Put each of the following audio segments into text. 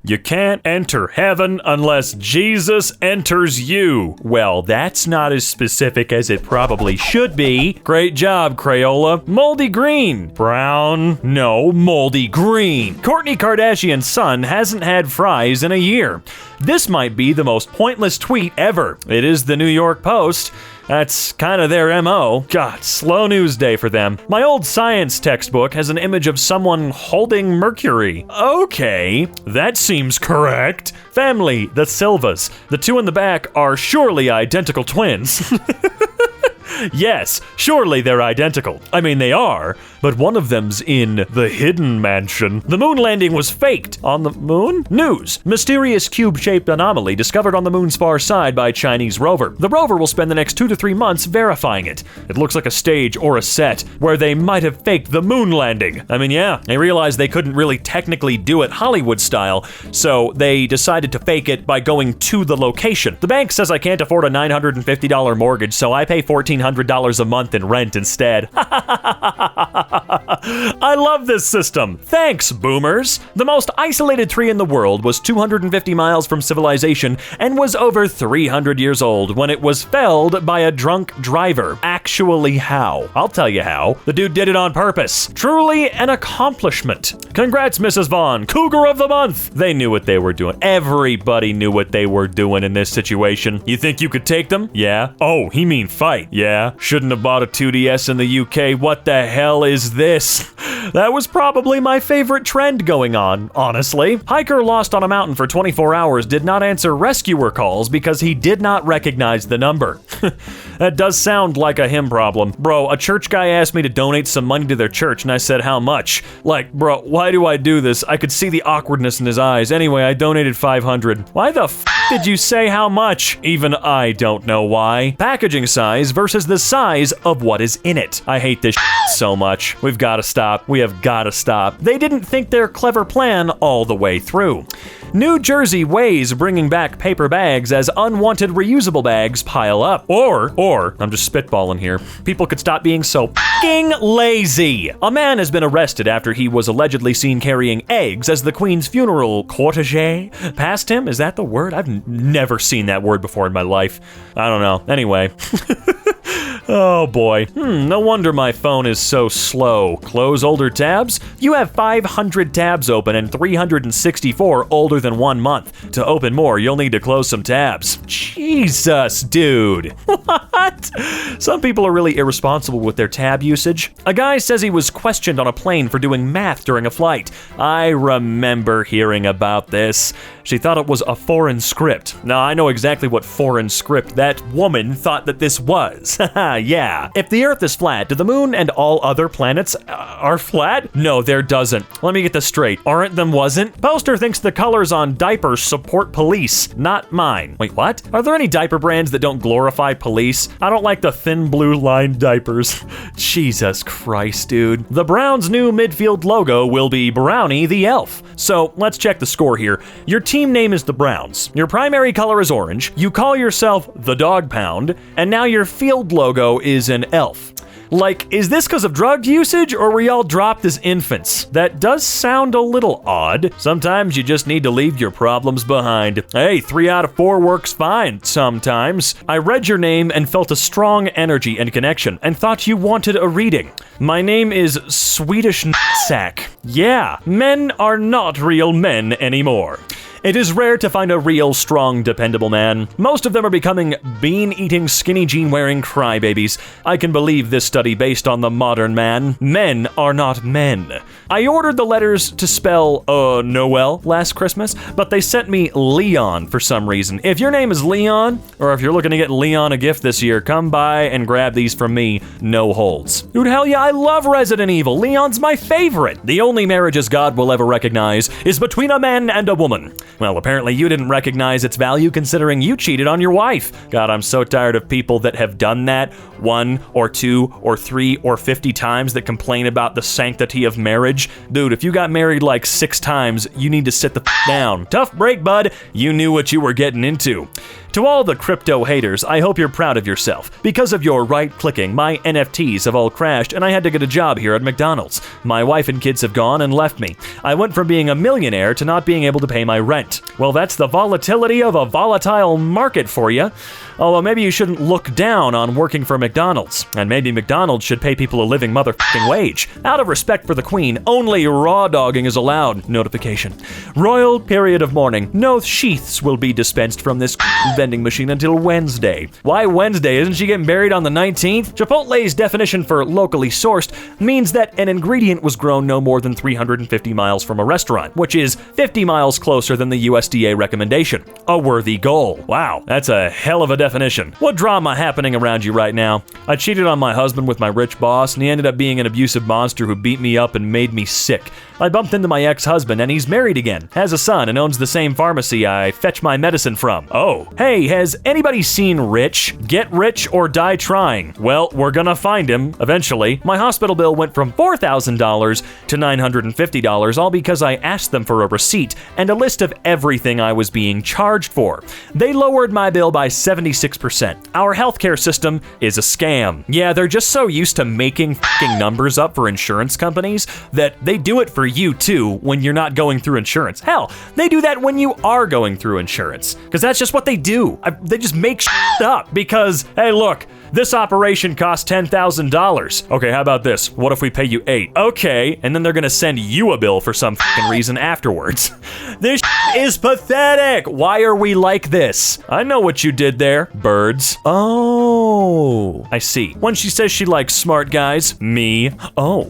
You can't enter heaven unless Jesus enters you. Well, that's not as specific as it probably should be. Great job, Crayola. Moldy green. Brown. No, moldy green. Kourtney Kardashian's son hasn't had fries in a year. This might be the most pointless tweet ever. It is the New York Post. That's kind of their MO. God, slow news day for them. My old science textbook has an image of someone holding mercury. Okay, that seems correct. Family, the Silvas. The two in the back are surely identical twins. Yes, surely they're identical. I mean, they are, but one of them's in the hidden mansion. The moon landing was faked. On the moon? News. Mysterious cube-shaped anomaly discovered on the moon's far side by Chinese rover. The rover will spend the next 2 to 3 months verifying it. It looks like a stage or a set where they might have faked the moon landing. I mean, yeah, they realized they couldn't really technically do it Hollywood style, so they decided to fake it by going to the location. The bank says I can't afford a $950 mortgage, so I pay $1,400 a month in rent instead. I love this system. Thanks, boomers. The most isolated tree in the world was 250 miles from civilization and was over 300 years old when it was felled by a drunk driver. Actually, how? I'll tell you how. The dude did it on purpose. Truly an accomplishment. Congrats, Mrs. Vaughn. Cougar of the month. They knew what they were doing. Everybody knew what they were doing in this situation. You think you could take them? Yeah. Oh, he mean fight. Yeah. Shouldn't have bought a 2DS in the UK. What the hell is this? That was probably my favorite trend going on, honestly. Hiker lost on a mountain for 24 hours did not answer rescuer calls because he did not recognize the number. That does sound like a him problem. Bro, a church guy asked me to donate some money to their church and I said, how much? Like, bro, why do I do this? I could see the awkwardness in his eyes. Anyway, I donated $500. Why the f did you say how much? Even I don't know why. Packaging size versus the size of what is in it. I hate this so much. We've got to stop. We have got to stop. They didn't think their clever plan all the way through. New Jersey weighs bringing back paper bags as unwanted reusable bags pile up. Or, I'm just spitballing here, people could stop being so f***ing lazy. A man has been arrested after he was allegedly seen carrying eggs as the Queen's funeral cortege passed him. Is that the word? I've never seen that word before in my life. I don't know. Anyway. Oh boy. No wonder my phone is so slow. Close older tabs? You have 500 tabs open and 364 older than 1 month. To open more, you'll need to close some tabs. Jesus, dude. What? Some people are really irresponsible with their tab usage. A guy says he was questioned on a plane for doing math during a flight. I remember hearing about this. She thought it was a foreign script. Now, I know exactly what foreign script that woman thought that this was. Yeah. If the Earth is flat, do the moon and all other planets are flat? No, there doesn't. Let me get this straight. Aren't them wasn't? Poster thinks the colors on diapers support police. Not mine. Wait, what? Are there any diaper brands that don't glorify police? I don't like the thin blue line diapers. Jesus Christ, dude. The Browns' new midfield logo will be Brownie the Elf. So let's check the score here. Your team name is the Browns. Your primary color is orange. You call yourself the Dog Pound, and now your field logo is an elf. Like, is this because of drug usage or were y'all dropped as infants? That does sound a little odd. Sometimes you just need to leave your problems behind. Hey, 3 out of 4 works fine sometimes. I read your name and felt a strong energy and connection and thought you wanted a reading. My name is Swedish Sack. Yeah, men are not real men anymore. It is rare to find a real, strong, dependable man. Most of them are becoming bean-eating, skinny jean-wearing crybabies. I can believe this study based on the modern man. Men are not men. I ordered the letters to spell, Noel last Christmas, but they sent me Leon for some reason. If your name is Leon, or if you're looking to get Leon a gift this year, come by and grab these from me, no holds. Dude, hell yeah, I love Resident Evil. Leon's my favorite. The only marriages God will ever recognize is between a man and a woman. Well, apparently you didn't recognize its value considering you cheated on your wife. God, I'm so tired of people that have done that 1 or 2 or 3 or 50 times that complain about the sanctity of marriage. Dude, if you got married like 6 times, you need to sit the f down. Tough break, bud. You knew what you were getting into. To all the crypto haters, I hope you're proud of yourself. Because of your right-clicking, my NFTs have all crashed and I had to get a job here at McDonald's. My wife and kids have gone and left me. I went from being a millionaire to not being able to pay my rent. Well, that's the volatility of a volatile market for you. Although maybe you shouldn't look down on working for McDonald's. And maybe McDonald's should pay people a living motherfucking wage. Out of respect for the Queen, only raw dogging is allowed. Notification. Royal period of mourning. No sheaths will be dispensed from this vending machine until Wednesday. Why Wednesday? Isn't she getting buried on the 19th? Chipotle's definition for locally sourced means that an ingredient was grown no more than 350 miles from a restaurant, which is 50 miles closer than the USDA recommendation. A worthy goal. Wow, that's a hell of a definition. What drama happening around you right now? I cheated on my husband with my rich boss, and he ended up being an abusive monster who beat me up and made me sick. I bumped into my ex-husband, and he's married again, has a son, and owns the same pharmacy I fetch my medicine from. Oh. Hey, has anybody seen Rich? Get rich or die trying. Well, we're gonna find him, eventually. My hospital bill went from $4,000 to $950, all because I asked them for a receipt and a list of everything I was being charged for. They lowered my bill by 76%. Our healthcare system is a scam. Yeah, they're just so used to making f***ing numbers up for insurance companies that they do it for you too when you're not going through insurance. Hell, they do that when you are going through insurance, because that's just what they do. They just make shit up because, hey, look, this operation cost $10,000. Okay, how about this? What if we pay you $8,000? Okay, and then they're gonna send you a bill for some f***ing reason afterwards. This is pathetic. Why are we like this? I know what you did there, birds. Oh, I see. When she says she likes smart guys, me. Oh,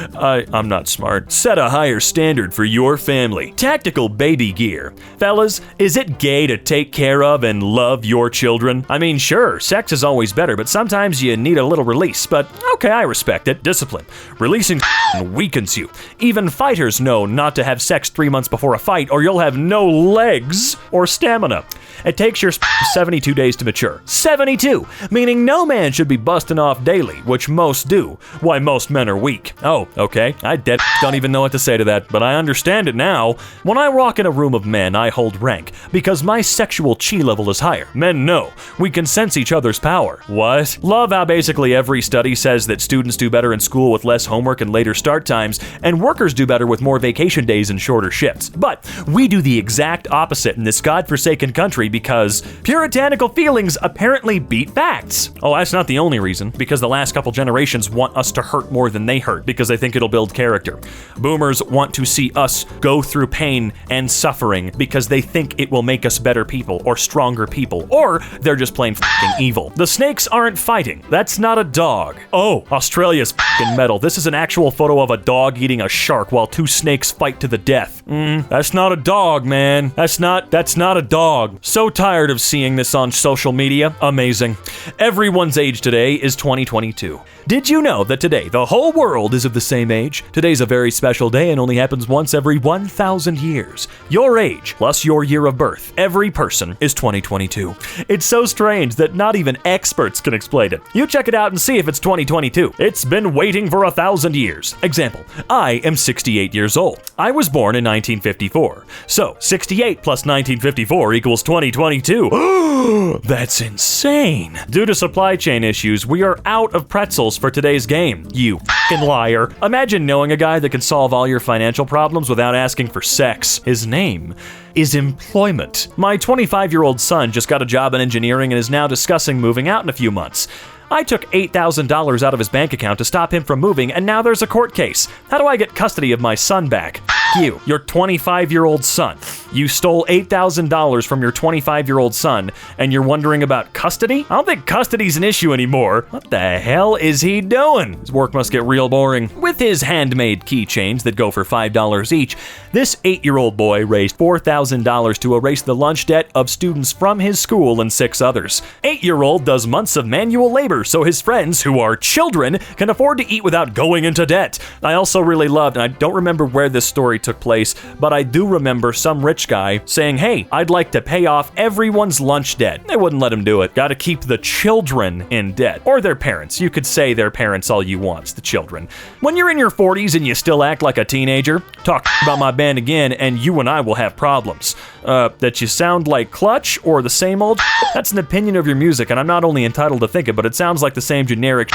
I'm not smart. Set a higher standard for your family. Tactical baby gear. Fellas, is it gay to take care of and love your children? I mean, sure, sex is always better, but sometimes you need a little release. But okay, I respect it. Discipline. Releasing weakens you. Even fighters know not to have sex 3 months before a fight, or you'll have no legs or stamina. It takes your 72 days to mature. 72! Meaning no man should be busting off daily, which most do. Why, most men are weak. Oh, okay. I don't even know what to say to that, but I understand it now. When I walk in a room of men, I hold rank, because my sexual chi level is higher. Men know. We can sense each other's power. What? Love how basically every study says that students do better in school with less homework and later start times, and workers do better with more vacation days and shorter shifts. But we do the exact opposite in this godforsaken country because puritanical feelings apparently beat facts. Oh, that's not the only reason, because the last couple generations want us to hurt more than they hurt because they think it'll build character. Boomers want to see us go through pain and suffering because they think it will make us better people or stronger people, or they're just plain f***ing evil. The snakes aren't fighting. That's not a dog. Oh, Australia's f***ing metal. This is an actual photo of a dog eating a shark while two snakes fight to the death. That's not a dog, man. That's not a dog. So tired of seeing this on social media. Amazing. Everyone's age today is 2022. Did you know that today the whole world is of the same age? Today's a very special day and only happens once every 1,000 years. Your age plus your year of birth. Every person is 2022. It's so strange that not even experts can explain it. You check it out and see if it's 2022. It's been waiting for 1,000 years. Example, I am 68 years old. I was born in 1954. So 68 plus 1954 equals 2022. That's insane. Due to supply chain issues, we are out of pretzels for today's game. You f***ing liar. Imagine knowing a guy that can solve all your financial problems without asking for sex. His name is employment. My 25-year-old son just got a job in engineering and is now discussing moving out in a few months. I took $8,000 out of his bank account to stop him from moving, and now there's a court case. How do I get custody of my son back? You, your 25-year-old son. You stole $8,000 from your 25-year-old son, and you're wondering about custody? I don't think custody's an issue anymore. What the hell is he doing? His work must get real boring. With his handmade keychains that go for $5 each, this 8-year-old boy raised $4,000 to erase the lunch debt of students from his school and 6 others. 8-year-old does months of manual labor so his friends, who are children, can afford to eat without going into debt. I also really loved, and I don't remember where this story took place, but I do remember some rich guy saying, hey, I'd like to pay off everyone's lunch debt. They wouldn't let him do it. Gotta keep the children in debt. Or their parents. You could say their parents all you want, it's the children. When you're in your 40s and you still act like a teenager, talk about my band again and you and I will have problems. That you sound like Clutch or the same old? That's an opinion of your music, and I'm not only entitled to think it, but it sounds like the same generic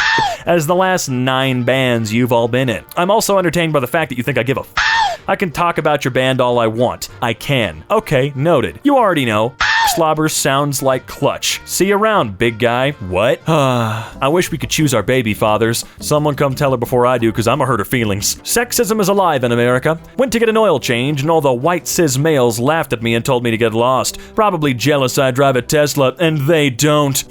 as the last 9 bands you've all been in. I'm also entertained by the fact that you think I give a I can talk about your band all I want. I can. Okay, noted. You already know. Slobber sounds like Clutch. See you around, big guy. What? I wish we could choose our baby fathers. Someone come tell her before I do, because I'm a hurt her feelings. Sexism is alive in America. Went to get an oil change, and all the white cis males laughed at me and told me to get lost. Probably jealous I drive a Tesla, and they don't.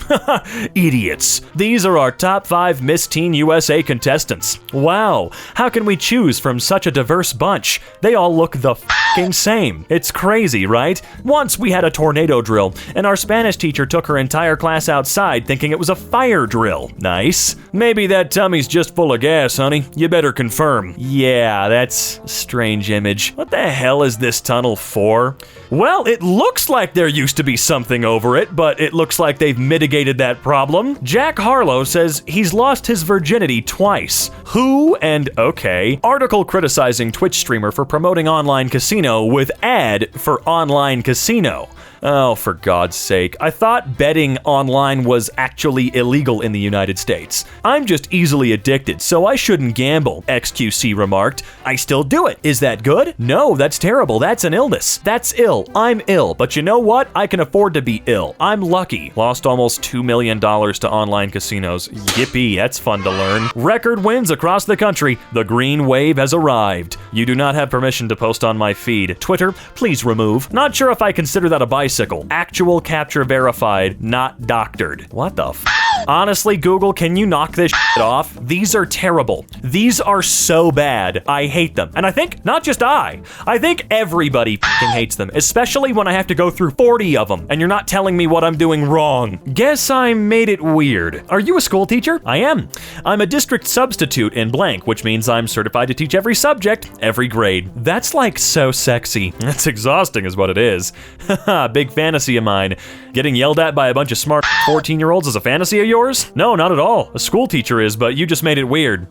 Idiots. These are our top 5 Miss Teen USA contestants. Wow, how can we choose from such a diverse bunch? They all look the f***ing same. It's crazy, right? Once we had a tornado drill, and our Spanish teacher took her entire class outside thinking it was a fire drill. Nice. Maybe that tummy's just full of gas, honey. You better confirm. Yeah, that's a strange image. What the hell is this tunnel for? Well, it looks like there used to be something over it, but it looks like they've mitigated that problem. Jack Harlow says he's lost his virginity twice. Who and okay. Article criticizing Twitch streamer for promoting online casino with ad for online casino. Oh, for God's sake. I thought betting online was actually illegal in the United States. I'm just easily addicted, so I shouldn't gamble, XQC remarked. I still do it. Is that good? No, that's terrible. That's an illness. That's ill. I'm ill. But you know what? I can afford to be ill. I'm lucky. Lost almost $2 million to online casinos. Yippee, that's fun to learn. Record wins across the country. The green wave has arrived. You do not have permission to post on my feed. Twitter, please remove. Not sure if I consider that a bicycle. Actual capture verified, not doctored. What the f? Honestly, Google, can you knock this shit off? These are terrible. These are so bad. I hate them. And I think, not just I think everybody f***ing hates them, especially when I have to go through 40 of them, and you're not telling me what I'm doing wrong. Guess I made it weird. Are you a school teacher? I am. I'm a district substitute in blank, which means I'm certified to teach every subject, every grade. That's like so sexy. That's exhausting is what it is. Haha, big fantasy of mine. Getting yelled at by a bunch of smart 14-year-olds is a fantasy of yours? No, not at all. A school teacher is, but you just made it weird.